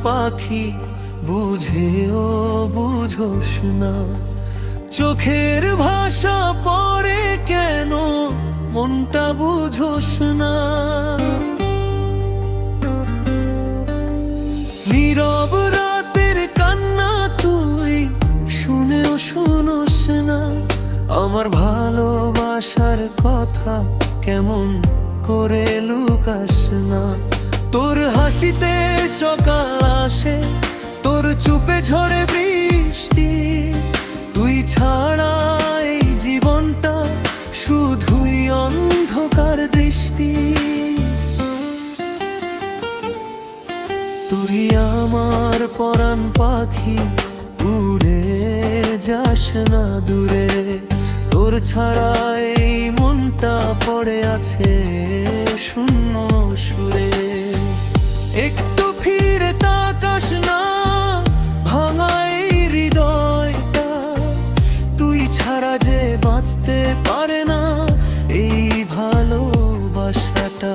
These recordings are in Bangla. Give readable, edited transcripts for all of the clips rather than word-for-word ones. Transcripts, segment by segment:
পাখি, বুঝেও বুঝোস না। চোখের ভাষা পড়ে কেন, মনটা বুঝোস না। নীরব রাতের কান্না তুই শুনেও শুনোস না। আমার ভালোবাসার কথা কেমন করে লুকাস না। তোর হাসিতে সকাল আসে, তোর চুপে ঝরে বৃষ্টি। তুই ছাড়া এই জীবনটা শুধুই অন্ধকার দৃষ্টি। তুই আমার পরাণ পাখি, উড়ে যাস না দূরে। তোর ছাড়া এই মনটা পড়ে আছে শূন্য সুরে। একটু ফিরে তাকাস না, ভাঙা এই হৃদয়টা। তুই ছাড়া যে বাঁচতে পারে না এই ভালোবাসাটা।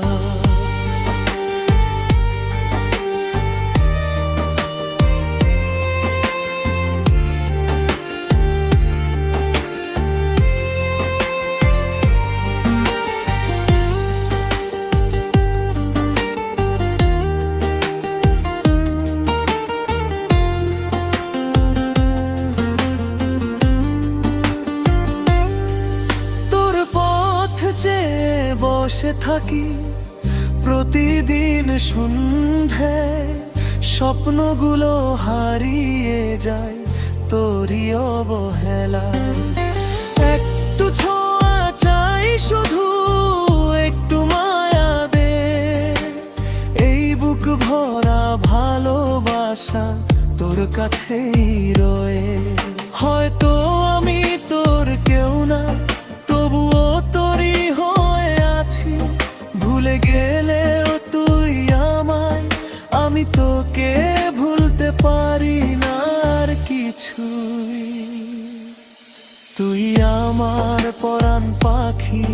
বসে থাকি প্রতিদিন সন্ধে, স্বপ্নগুলো হারিয়ে যায় তোরই অবহেলায়। একটু ছোঁয়া চাই শুধু, একটু মায়া দে। এই বুক ভরা ভালোবাসা তোর কাছেই রয়ে। হয়তো আমি তোর কেউ না, তবুও তোরই হয়ে আছি। ভুলে গেলেও তুই আমায়, আমি তোকে ভুলতে পারি না আর কিছুই। তুই আমার পরাণ পাখি,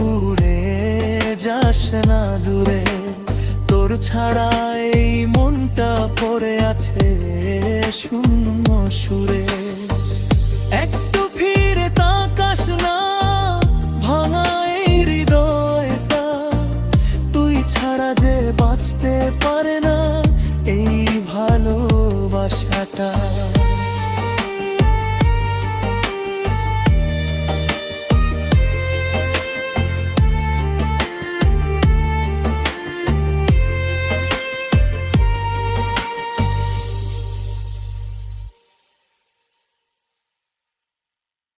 উড়ে যাস না দূরে। তোর ছাড়া এই মনটা পড়ে আছে শূন্য সুরে।